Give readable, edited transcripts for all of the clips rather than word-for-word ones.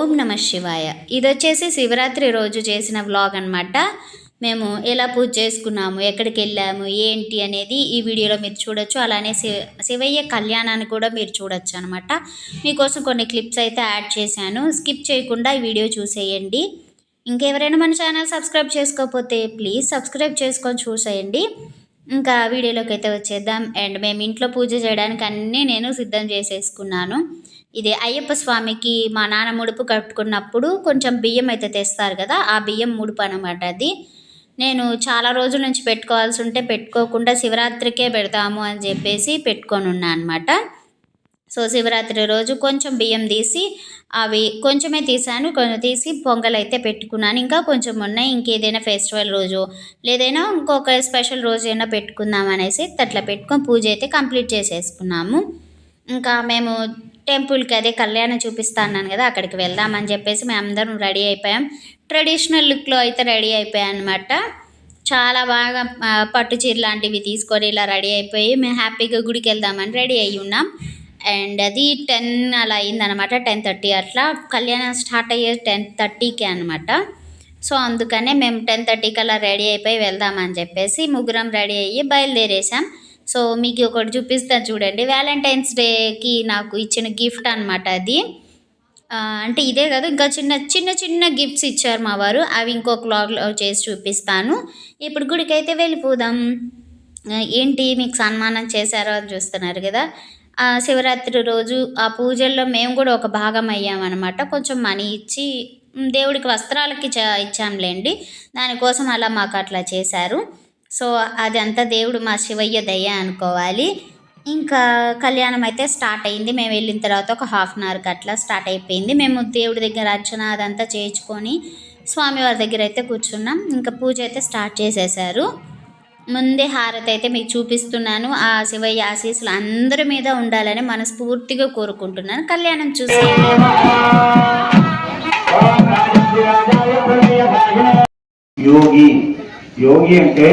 ఓం నమ శివాయ. ఇది వచ్చేసి శివరాత్రి రోజు చేసిన వ్లాగ్ అనమాట. మేము ఎలా పూజ చేసుకున్నాము, ఎక్కడికి వెళ్ళాము, ఏంటి అనేది ఈ వీడియోలో మీరు చూడొచ్చు. అలానే శివయ్య కళ్యాణాన్ని కూడా మీరు చూడొచ్చు అనమాట. మీకోసం కొన్ని క్లిప్స్ అయితే యాడ్ చేశాను. స్కిప్ చేయకుండా ఈ వీడియో చూసేయండి. ఇంకెవరైనా మన ఛానల్ సబ్స్క్రైబ్ చేసుకోకపోతే ప్లీజ్ సబ్స్క్రైబ్ చేసుకొని చూసేయండి. ఇంకా వీడియోలోకి అయితే వచ్చేద్దాం. అండ్ మేము ఇంట్లో పూజ చేయడానికి అన్నీ నేను సిద్ధం చేసేసుకున్నాను. ఇది అయ్యప్ప స్వామికి మా నాన్న ముడుపు కట్టుకున్నప్పుడు కొంచెం బియ్యం అయితే తెస్తారు కదా, ఆ బియ్యం ముడుపు అనమాట. అది నేను చాలా రోజుల నుంచి పెట్టుకోవాల్సి ఉంటే పెట్టుకోకుండా శివరాత్రికే పెడతాము అని చెప్పేసి పెట్టుకొని ఉన్నా అనమాట. సో శివరాత్రి రోజు కొంచెం బియ్యం తీసి అవి కొంచెమే తీసాను, కొంచెం తీసి పొంగల్ అయితే పెట్టుకున్నాను. ఇంకా కొంచెం ఉన్నాయి, ఇంకేదైనా ఫెస్టివల్ రోజు లేదైనా ఇంకొక స్పెషల్ రోజు అయినా పెట్టుకుందాం అనేసి అట్లా పెట్టుకొని పూజ అయితే కంప్లీట్ చేసేసుకున్నాము. ఇంకా మేము టెంపుల్కి అదే కళ్యాణం చూపిస్తాను కదా, అక్కడికి వెళ్దామని చెప్పేసి మేము అందరం రెడీ అయిపోయాం. ట్రెడిషనల్ లుక్లో అయితే రెడీ అయిపోయాం అనమాట. చాలా బాగా పట్టు చీర లాంటివి తీసుకొని ఇలా రెడీ అయిపోయి మేము హ్యాపీగా గుడికి వెళ్దామని రెడీ అయ్యి ఉన్నాం. అండ్ అది 10 అలా అయిందనమాట, 10:30 అట్లా. కళ్యాణం స్టార్ట్ అయ్యేది 10:30కి అనమాట. సో అందుకనే మేము 10:30కి అలా రెడీ అయిపోయి వెళ్దామని చెప్పేసి ముగ్గురం రెడీ అయ్యి బయలుదేరేసాం. సో మీకు ఒకటి చూపిస్తాను చూడండి. వ్యాలంటైన్స్ డేకి నాకు ఇచ్చిన గిఫ్ట్ అనమాట అది. అంటే ఇదే కాదు, ఇంకా చిన్న చిన్న గిఫ్ట్స్ ఇచ్చారు మా వారు. అవి ఇంకొక వ్లాగ్లో చేసి చూపిస్తాను. ఇప్పుడు గుడికి అయితే వెళ్ళిపోదాం. ఏంటి మీకు సన్మానం చేశారో అని చూస్తున్నారు కదా. శివరాత్రి రోజు ఆ పూజల్లో మేము కూడా ఒక భాగం అయ్యామన్నమాట. కొంచెం మనీ ఇచ్చి దేవుడికి వస్త్రాలకి ఇచ్చాంలేండి, దానికోసం అలా మాకు అట్లా చేశారు. సో అదంతా దేవుడు మా శివయ్య దయ అనుకోవాలి. ఇంకా కళ్యాణం అయితే స్టార్ట్ అయింది. మేము వెళ్ళిన తర్వాత ఒక 1/2 అవర్కి అట్లా స్టార్ట్ అయిపోయింది. మేము దేవుడి దగ్గర అర్చన అదంతా చేయించుకొని స్వామివారి దగ్గర అయితే కూర్చున్నాం. ఇంకా పూజ అయితే స్టార్ట్ చేసేసారు. ముందే హారతి అయితే మీకు చూపిస్తున్నాను. ఆ శివయ్య ఆశీస్సులు అందరి మీద ఉండాలని మనస్ఫూర్తిగా కోరుకుంటున్నాను. కళ్యాణం చూసి యోగి యోగి అంటే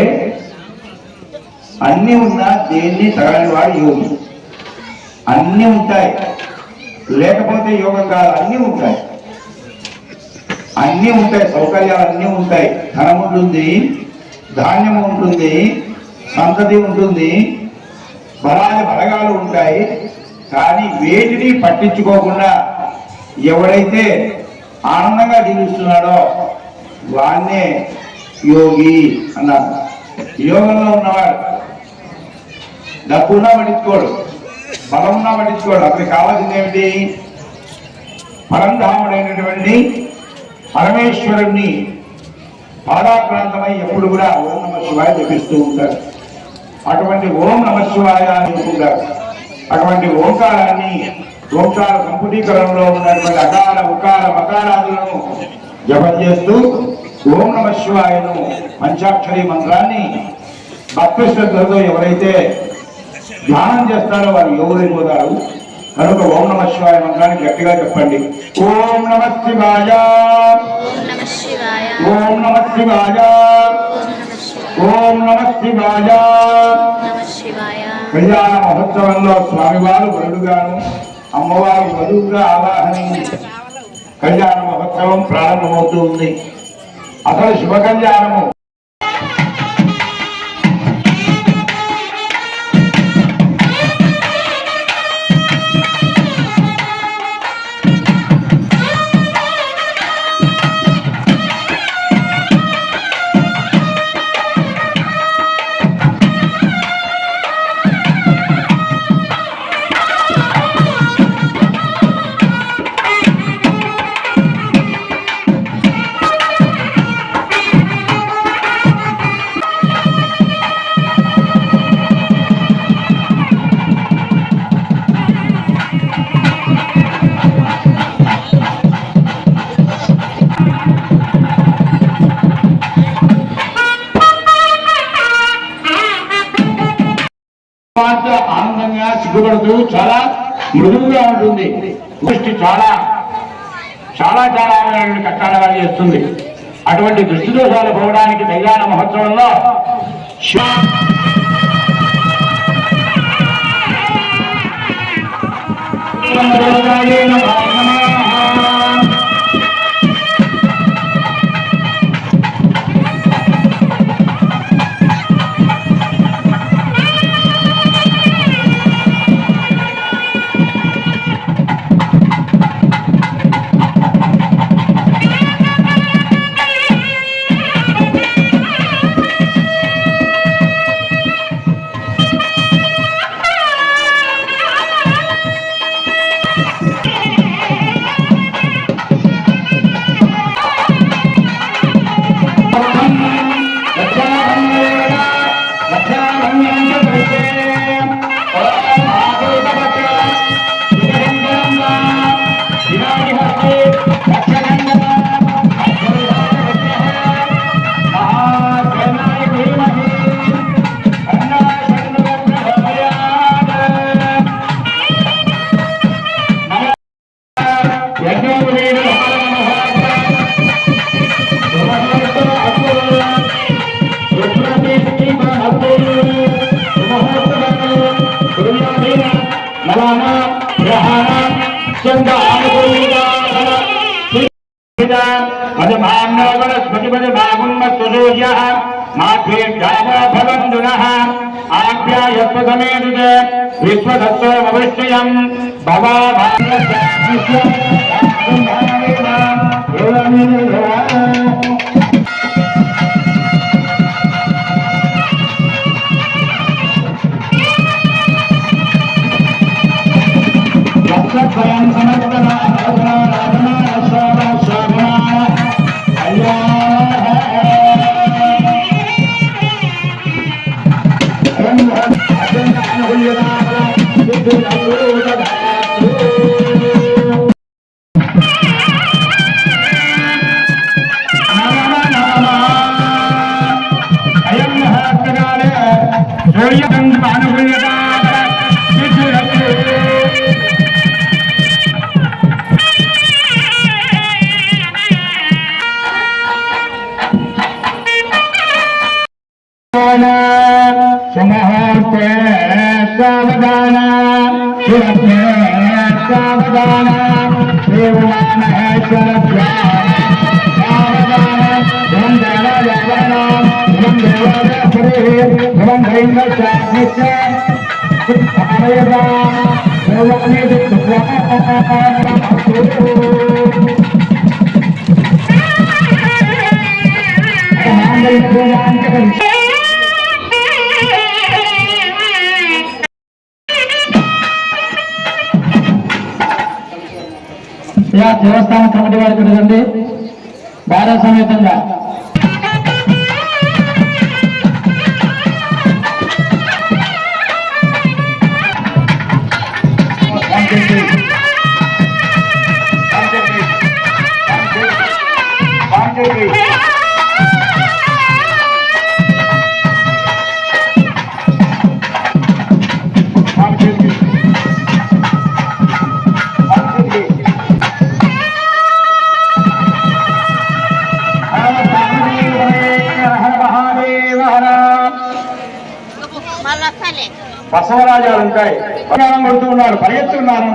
అన్నీ ఉన్నా దేన్ని తగలని వాడు యోగి. అన్నీ ఉంటాయి, లేకపోతే యోగం కాదు. అన్నీ ఉంటాయి, అన్నీ ఉంటాయి, సౌకర్యాలు అన్నీ ఉంటాయి. ధనం ఉంటుంది, ధాన్యం ఉంటుంది, సంతతి ఉంటుంది, బలగాలు ఉంటాయి. కానీ వేటిని పట్టించుకోకుండా ఎవడైతే ఆనందంగా జీవిస్తున్నాడో వాన్నే యోగి అన్నారు. యోగంలో ఉన్నవాడు డబ్బున్నా పట్టించుకోడు, బలం ఉన్నా పట్టించుకోడు. అక్కడికి కావాల్సింది ఏమిటి? పరంధాముడైనటువంటి పరమేశ్వరుణ్ణి పాదాక్రాంతమై ఎప్పుడు కూడా ఓం నమ శివాయ జపిస్తూ ఉంటారు. అటువంటి ఓం నమ శివాయ అనుకుంటారు. అటువంటి ఓంకారాన్ని, ఓంకార సంపుటీకరణలో ఉన్నటువంటి అకార ఉకార మకారాదులను జపం చేస్తూ ఓం నమ శివాయను పంచాక్షరి మంత్రాన్ని భక్తి శ్రద్ధలతో ఎవరైతే ధ్యానం చేస్తారో వారు యోగులైపోతారు. కనుక ఓం నమ శివాయ మంత్రాన్ని గట్టిగా చెప్పండి. ఓం నమ శివాయ, ఓం నమ శివాయ, ఓం నమ శివాయ. కళ్యాణ మహోత్సవంలో స్వామివారు వరుడుగాను, అమ్మవారు వధువుగా ఆవాహన కళ్యాణ మహోత్సవం ప్రారంభమవుతూ ఉంది. అసలు శుభ కళ్యాణము ఆనందంగా సిగ్గుపడుతూ చాలా మృదువుగా ఉంటుంది. దృష్టి చాలా చాలా చాలా కష్టాలుగా చేస్తుంది. అటువంటి దృష్టి దోషాలు పోవడానికి కళ్యాణ మహోత్సవంలో विश्वदत्तमवश्यं भवा स्वयं समर्पणा सुमुहूर्ते सावधान सावधान देवमहेश्वर దేవస్థానం కమిటీ వారికి కదండి భారత సమేతంగా బసవరాజాలు ఉంటాయి కొడుతూ ఉన్నారు పరిగెత్తున్నారు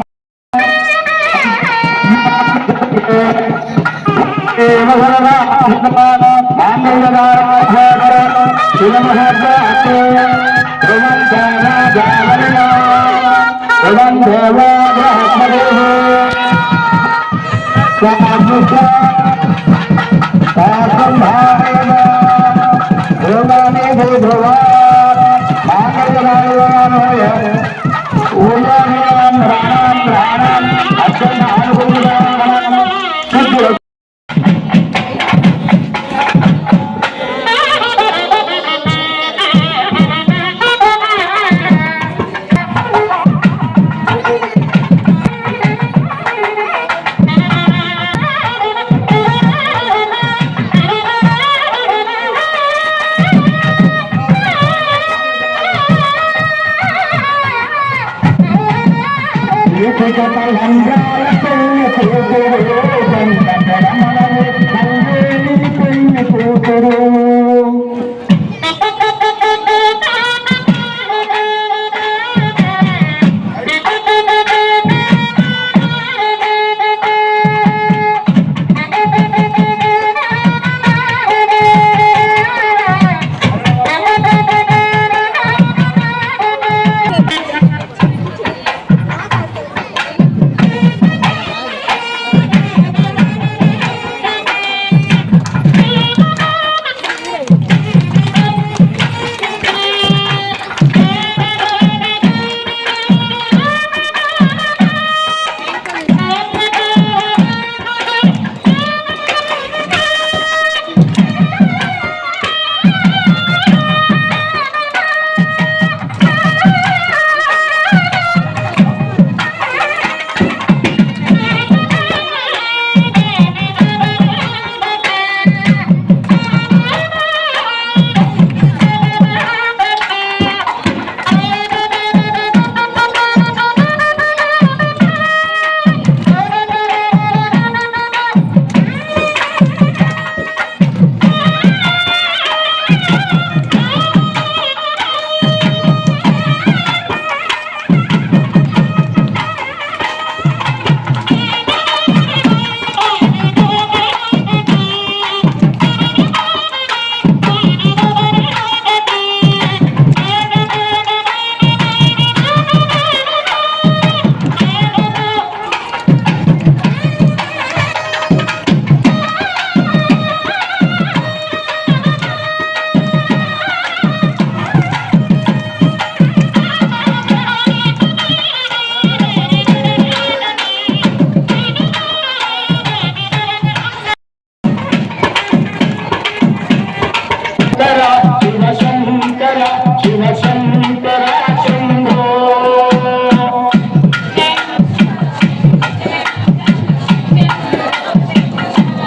శివ శంకర శంభో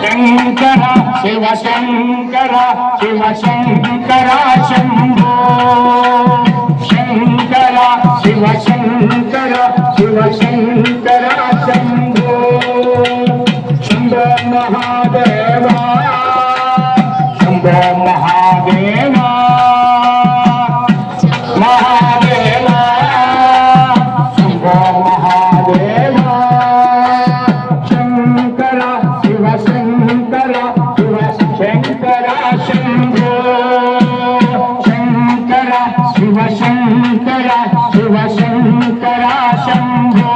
శంకర శివ శంకర శివ శంకర శంభో శంకర శివ శంకర శివ శంకర శంభో శంభో మహాదేవా శంభో మహాదేవా మహాదేవా శంభో మహాదేవా శంకర శివ శంకర శివ శంకర శంభో శంకర శివ శంకర శివ శంకర శంభో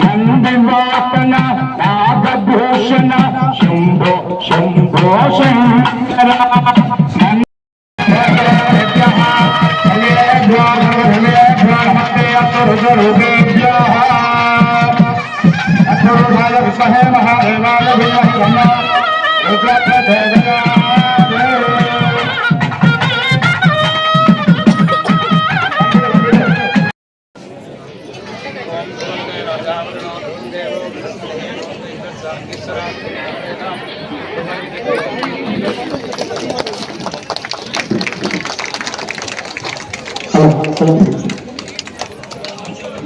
నందివాహన నాగభూషణ శంభో శంభో శంకర విద్మహే మహాదేవాయ ధీమహి తన్నో రుద్రప్రచోదయాత్.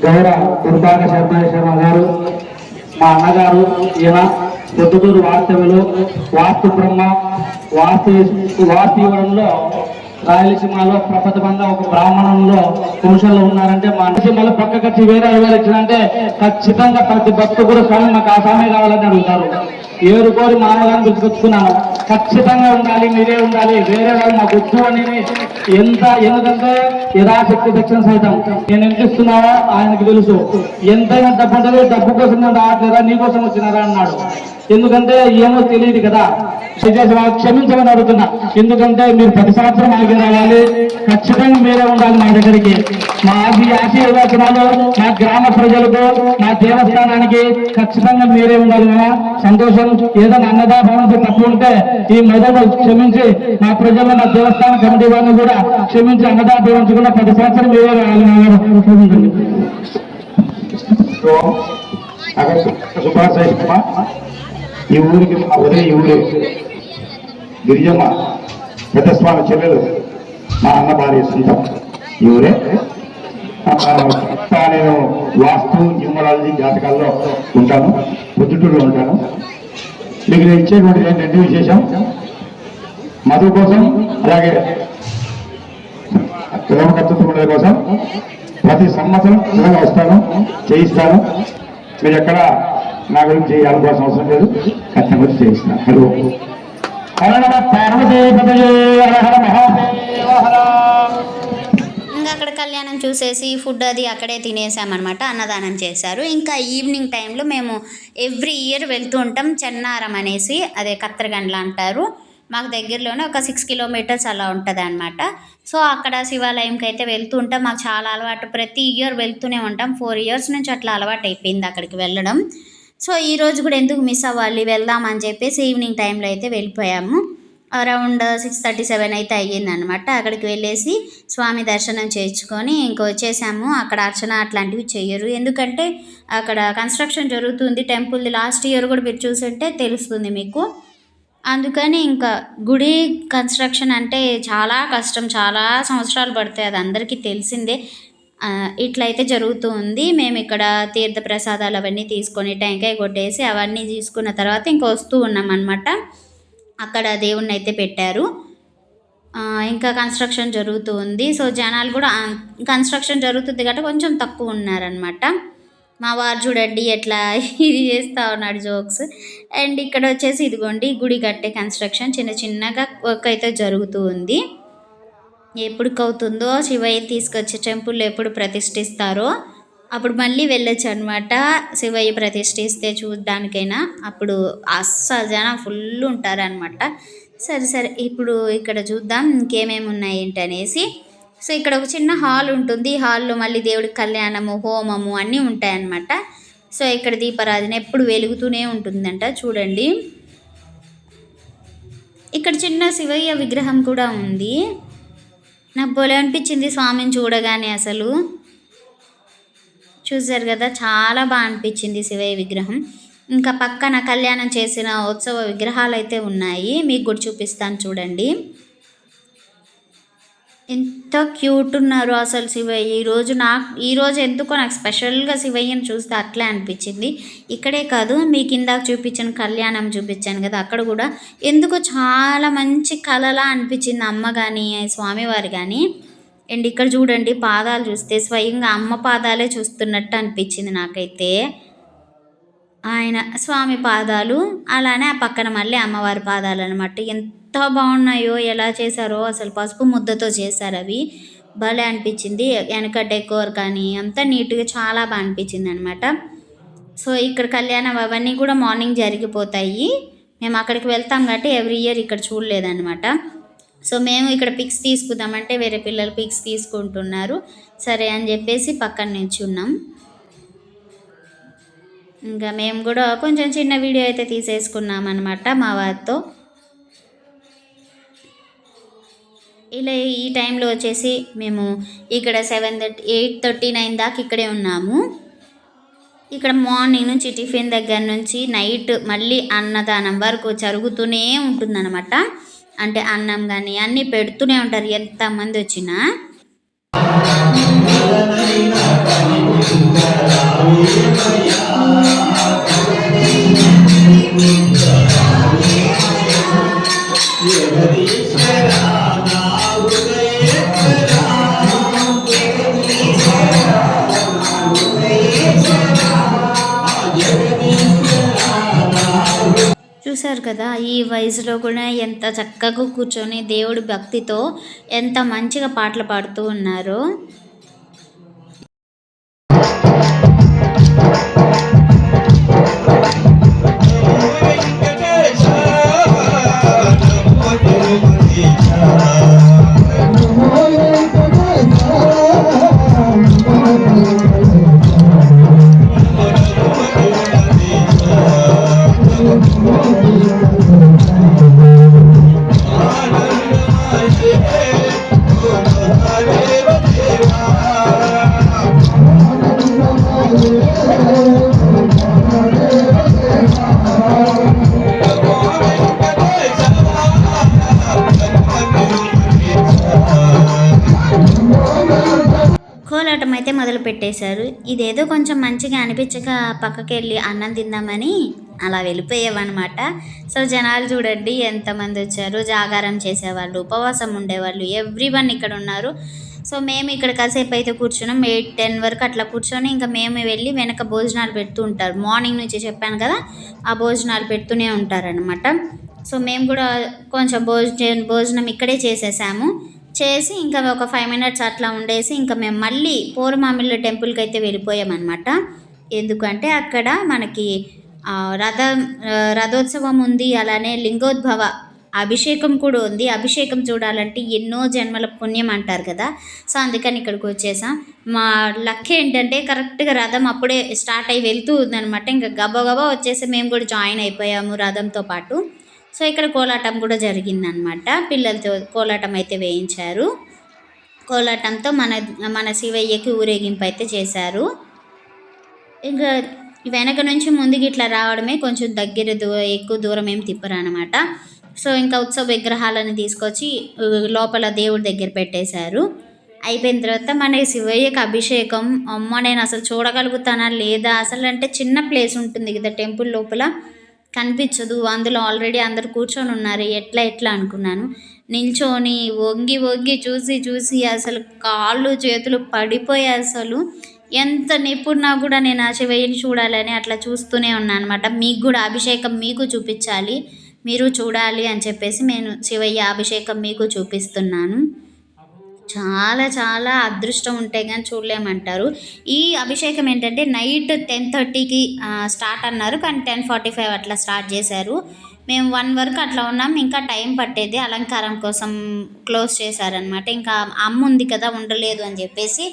గౌడ దుర్భాగ శర్మ గారు మా అన్నగారు ఈయన పొద్దుటూరు వాస్తవ్యులు వాస్తు బ్రహ్మ వాస్తీవరంలో రాయలసీమలో ప్రపంచమంగా ఒక బ్రాహ్మణంలో పురుషుల్లో ఉన్నారంటే మా అన్నసీమలో పక్కకొచ్చి వేరే ఎవరు ఇచ్చినంటే ఖచ్చితంగా ప్రతి భక్తుడు స్వామి మాకు ఆ స్వామి కావాలని అడుగుతారు. ఏరు కోరి మా అమ్మగారిని పిలుచుకొచ్చుకున్నాను. ఖచ్చితంగా ఉండాలి, మీరే ఉండాలి, వేరే వాళ్ళు మా గుర్తు అని ఎందుకంటే యథాశక్తి దక్షిణ సైతం నేను ఎంత ఇస్తున్నావో ఆయనకు తెలుసు. ఎంతైనా డబ్బు ఉంటుంది, డబ్బు కోసం నేను రావట్లేదా, నీకోసం వచ్చినారా అన్నాడు. ఎందుకంటే ఏమో తెలియదు కదా, క్షమించమని అడుగుతున్నా. ఎందుకంటే మీరు ప్రతి సంవత్సరం ఆగి రావాలి, ఖచ్చితంగా మీరే ఉండాలి మా దగ్గరికి. మా ఆశీర్వచనాలు మా గ్రామ ప్రజలకు, మా దేవస్థానానికి ఖచ్చితంగా మీరే ఉండాలి. మా సంతోషం. ఏదైనా అన్నదాభావంతో తక్కువ ఉంటే ఈ మెదడు క్షమించి మా ప్రజలు, మా దేవస్థాన కమిటీ వారిని కూడా క్షమించి అన్నదాభావించకుండా ప్రతి సంవత్సరం మీరే రావాలి. క్షమించండి. ఈ ఊరికి మా ఉదయం ఈ ఊరే గిరిజమ్మ పెద్దస్వామి చెల్లెలు మా అన్న భార్య సొంతం ఈ ఊరే. నేను వాస్తు న్యూమరాలజీ జాతకాల్లో ఉంటాను, పొద్దుటూరులో ఉంటాను. మీకు నేను ఇచ్చేటువంటి ఏంటంటే విశేషం మధు కోసం, అలాగే కర్తృత్వం కోసం ప్రతి సంవత్సరం వస్తాను, చేయిస్తాను. మీరు ఎక్కడ నా గురించి చేయాల్సిన అవసరం లేదు, ఖచ్చితంగా వచ్చి చేయిస్తాను. హలో ఇంకా అక్కడ కళ్యాణం చూసేసి ఫుడ్ అది అక్కడే తినేసామన్నమాట. అన్నదానం చేశారు. ఇంకా ఈవినింగ్ టైంలో మేము ఎవ్రీ ఇయర్ వెళ్తూ ఉంటాం. చెన్నారం అనేసి, అదే కత్తెరగండ్ల అంటారు. మాకు దగ్గరలోనే ఒక 6 కిలోమీటర్స్ అలా ఉంటుంది అనమాట. సో అక్కడ శివాలయంకి అయితే వెళ్తూ ఉంటాం. మాకు చాలా అలవాటు, ప్రతి ఇయర్ వెళ్తూనే ఉంటాం. 4 ఇయర్స్ నుంచి అట్లా అలవాటు అయిపోయింది అక్కడికి వెళ్ళడం. సో ఈరోజు కూడా ఎందుకు మిస్ అవ్వాలి, వెళ్దామని చెప్పేసి ఈవినింగ్ టైంలో అయితే వెళ్ళిపోయాము. అరౌండ్ 6:37 అయితే అయ్యిందనమాట. అక్కడికి వెళ్ళేసి స్వామి దర్శనం చేయించుకొని ఇంక వచ్చేసాము. అక్కడ అర్చన అట్లాంటివి చెయ్యరు, ఎందుకంటే అక్కడ కన్స్ట్రక్షన్ జరుగుతుంది టెంపుల్ది. లాస్ట్ ఇయర్ కూడా మీరు చూసుంటే తెలుస్తుంది మీకు. అందుకని ఇంకా గుడి కన్స్ట్రక్షన్ అంటే చాలా కష్టం, చాలా సంవత్సరాలు పడతాయి, అది అందరికీ తెలిసిందే. ఇట్లయితే జరుగుతూ ఉంది. మేము ఇక్కడ తీర్థ ప్రసాదాలు అవన్నీ తీసుకొని టెంకాయ కొట్టేసి అవన్నీ తీసుకున్న తర్వాత ఇంక వస్తూ ఉన్నాం అనమాట. అక్కడ దేవుణ్ణి అయితే పెట్టారు. ఇంకా కన్స్ట్రక్షన్ జరుగుతూ ఉంది. సో జనాలు కూడా కన్స్ట్రక్షన్ జరుగుతుంది కాబట్టి కొంచెం తక్కువ ఉన్నారనమాట. మా వారు చూడండి ఎట్లా ఇది చేస్తూ ఉన్నాడు జోక్స్. అండ్ ఇక్కడ వచ్చేసి ఇదిగోండి గుడి కట్టే కన్స్ట్రక్షన్ చిన్న చిన్నగా వర్క్ అయితే జరుగుతూ ఉంది. ఎప్పుడుకి అవుతుందో, శివయ్య తీసుకొచ్చే టెంపుల్లో ఎప్పుడు ప్రతిష్ఠిస్తారో అప్పుడు మళ్ళీ వెళ్ళొచ్చు అనమాట. శివయ్య ప్రతిష్ఠిస్తే చూడడానికైనా అప్పుడు అస్సలు జనం ఫుల్ ఉంటారనమాట. సరే ఇప్పుడు ఇక్కడ చూద్దాం ఇంకేమేమి ఉన్నాయి ఏంటి అనేసి. సో ఇక్కడ ఒక చిన్న హాల్ ఉంటుంది. హాల్లో మళ్ళీ దేవుడికి కళ్యాణము, హోమము అన్నీ ఉంటాయన్నమాట. సో ఇక్కడ దీపారాధన ఎప్పుడు వెలుగుతూనే ఉంటుందంట. చూడండి ఇక్కడ చిన్న శివయ్య విగ్రహం కూడా ఉంది. నాకు భలే అనిపించింది స్వామిని చూడగానే. అసలు చూసారు కదా, చాలా బాగా అనిపించింది శివయ్య విగ్రహం. ఇంకా పక్కన కళ్యాణం చేసిన ఉత్సవ విగ్రహాలు అయితే ఉన్నాయి, మీకు కూడా చూపిస్తాను చూడండి. ఎంత క్యూట్ ఉన్నారు అసలు శివయ్య. ఈరోజు ఎందుకో నాకు స్పెషల్గా శివయ్యని చూస్తే అట్లే అనిపించింది. ఇక్కడే కాదు, మీకు ఇందాక చూపించిన కళ్యాణం చూపించాను కదా, అక్కడ కూడా ఎందుకో చాలా మంచి కళలా అనిపించింది అమ్మ కానీ స్వామివారు కానీ. అండ్ ఇక్కడ చూడండి, పాదాలు చూస్తే స్వయంగా అమ్మ పాదాలే చూస్తున్నట్టు అనిపించింది నాకైతే. ఆయన స్వామి పాదాలు, అలానే ఆ పక్కన మళ్ళీ అమ్మవారి పాదాలు అనమాట. ఎంత బాగున్నాయో, ఎలా చేశారో అసలు. పసుపు ముద్దతో చేశారు అవి, భలే అనిపించింది. వెనక డెకోర్ కానీ అంతా నీట్గా చాలా బాగా అనిపించింది అనమాట. సో ఇక్కడ కళ్యాణం అవన్నీ కూడా మార్నింగ్ జరిగిపోతాయి. మేము అక్కడికి వెళ్తాం కాబట్టి ఎవ్రీ ఇయర్ ఇక్కడ చూడలేదన్నమాట. సో మేము ఇక్కడ పిక్స్ తీసుకుందామంటే వేరే పిల్లలు పిక్స్ తీసుకుంటున్నారు. సరే అని చెప్పేసి పక్కన నిల్చున్నాం. ఇంకా మేము కూడా కొంచెం చిన్న వీడియో అయితే తీసేసుకున్నాం అనమాట మా వారితో. ఇలా ఈ టైంలో వచ్చేసి మేము ఇక్కడ 8:39 దాకా ఇక్కడే ఉన్నాము. ఇక్కడ మార్నింగ్ నుంచి టిఫిన్ దగ్గర నుంచి నైట్ మళ్ళీ అన్నదానం వరకు జరుగుతూనే ఉంటుందన్నమాట. అంటే అన్నం కానీ అన్నీ పెడుతూనే ఉంటారు ఎంతమంది వచ్చినా. చూశారు కదా, ఈ వయసులో కూడా ఎంత చక్కగా కూర్చొని దేవుడి భక్తితో ఎంత మంచిగా పాటలు పాడుతూ ఉన్నారు. కోలాటం అయితే మొదలు పెట్టేశారు. ఇదేదో కొంచెం మంచిగా అనిపించక పక్కకి వెళ్ళి అన్నం తిందామని అలా వెళ్ళిపోయామన్నమాట. సో జనాలు చూడండి ఎంతమంది వచ్చారు. జాగారం చేసేవాళ్ళు, ఉపవాసం ఉండేవాళ్ళు, ఎవ్రీవన్ ఇక్కడ ఉన్నారు. సో మేము ఇక్కడ కాసేపు అయితే కూర్చున్నాం. 8-10 వరకు అట్లా కూర్చొని ఇంకా మేము వెళ్ళి వెనక భోజనాలు పెడుతూ ఉంటారు. మార్నింగ్ నుంచి చెప్పాను కదా, ఆ భోజనాలు పెడుతూనే ఉంటారనమాట. సో మేము కూడా కొంచెం భోజనం ఇక్కడే చేసేసాము. చేసి ఇంకా ఒక 5 minutes అట్లా ఉండేసి ఇంకా మేము మళ్ళీ పోరుమామిళ్ళ టెంపుల్కి అయితే వెళ్ళిపోయామన్నమాట. ఎందుకంటే అక్కడ మనకి రథోత్సవం ఉంది, అలానే లింగోద్భవ అభిషేకం కూడా ఉంది. అభిషేకం చూడాలంటే ఎన్నో జన్మల పుణ్యం అంటారు కదా. సో అందుకని ఇక్కడికి వచ్చేసాం. మా లక్ ఏంటంటే కరెక్ట్గా రథం అప్పుడే స్టార్ట్ అయ్యి వెళ్తూ ఉందనమాట. ఇంకా గబగబా వచ్చేసి మేము కూడా జాయిన్ అయిపోయాము రథంతో పాటు. సో ఇక్కడ కోలాటం కూడా జరిగిందనమాట. పిల్లలతో కోలాటం అయితే వేయించారు. కోలాటంతో మన శివయ్యకి ఊరేగింపు అయితే చేశారు. ఇంకా వెనక నుంచి ముందుకి ఇట్లా రావడమే, కొంచెం ఎక్కువ దూరం ఏం తిప్పరు అనమాట. సో ఇంకా ఉత్సవ విగ్రహాలను తీసుకొచ్చి లోపల దేవుడి దగ్గర పెట్టేశారు. అయిపోయిన తర్వాత మన శివయ్యకి అభిషేకం, అమ్మ నేను అసలు చూడగలుగుతానా లేదా అసలు. అంటే చిన్న ప్లేస్ ఉంటుంది కదా టెంపుల్ లోపల, కనిపించదు. అందులో ఆల్రెడీ అందరు కూర్చొని ఉన్నారు. ఎట్లా అనుకున్నాను. నిల్చొని వంగి చూసి అసలు కాళ్ళు చేతులు పడిపోయాయి. అసలు ఎంత నిపుణా కూడా నేను ఆ శివయ్యని చూడాలని అట్లా చూస్తూనే ఉన్నాను అనమాట. మీకు కూడా అభిషేకం మీకు చూపించాలి, మీరు చూడాలి అని చెప్పేసి నేను శివయ్య అభిషేకం మీకు చూపిస్తున్నాను. చాలా చాలా అదృష్టం ఉంటే కానీ చూడలేమంటారు. ఈ అభిషేకం ఏంటంటే నైట్ 10:30కి స్టార్ట్ అన్నారు, కానీ 10:45 అట్లా స్టార్ట్ చేశారు. మేము 1 వరకు అట్లా ఉన్నాం. ఇంకా టైం పట్టేది, అలంకారం కోసం క్లోజ్ చేశారనమాట. ఇంకా అమ్మ ఉంది కదా ఉండలేదు అని చెప్పేసి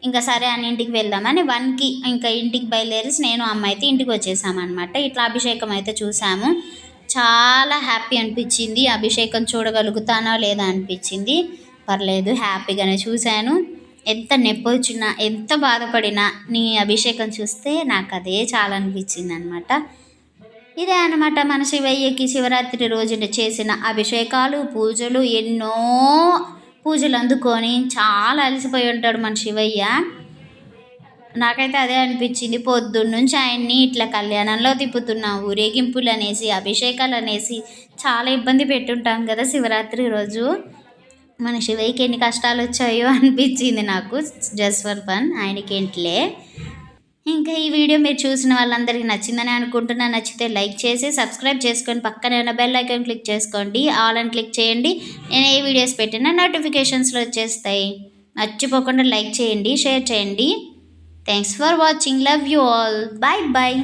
ఇంకా సరే అని ఇంటికి వెళ్దామని 1కి ఇంకా ఇంటికి బయలుదేరేసి నేను అమ్మ అయితే ఇంటికి వచ్చేసామన్నమాట. ఇట్లా అభిషేకం అయితే చూసాము. చాలా హ్యాపీ అనిపించింది. అభిషేకం చూడగలుగుతానో లేదా అనిపించింది. పర్లేదు హ్యాపీగానే చూశాను. ఎంత నొప్పి వచ్చినా ఎంత బాధపడినా నీ అభిషేకం చూస్తే నాకు అదే చాలా అనిపించింది అనమాట. ఇదే అనమాట మన శివయ్యకి శివరాత్రి రోజున చేసిన అభిషేకాలు, పూజలు. ఎన్నో పూజలు అందుకొని చాలా అలసిపోయి ఉంటాడు మన శివయ్య. నాకైతే అదే అనిపించింది. పొద్దున్నుంచి ఆయన్ని ఇట్లా కళ్యాణంలో తిప్పుతున్నాం, ఊరేగింపులు అనేసి, అభిషేకాలు అనేసి చాలా ఇబ్బంది పెట్టుంటాం కదా శివరాత్రి రోజు. మన శివయ్యకి ఎన్ని కష్టాలు వచ్చాయో అనిపించింది నాకు. జస్ట్ ఫర్ ఫన్, ఆయనకేంటిలే. ఇంకా ఈ వీడియో మీరు చూసిన వాళ్ళందరికీ నచ్చిందని అనుకుంటున్నా. నచ్చితే లైక్ చేసి సబ్స్క్రైబ్ చేసుకొని పక్కనే ఉన్న బెల్ ఐకాన్ క్లిక్ చేసుకోండి. ఆల్ అని క్లిక్ చేయండి. నేను ఏ వీడియోస్ పెట్టినా నోటిఫికేషన్స్లో వచ్చేస్తాయి. మర్చిపోకుండా లైక్ చేయండి, షేర్ చేయండి. Thanks for watching. Love you all. Bye bye.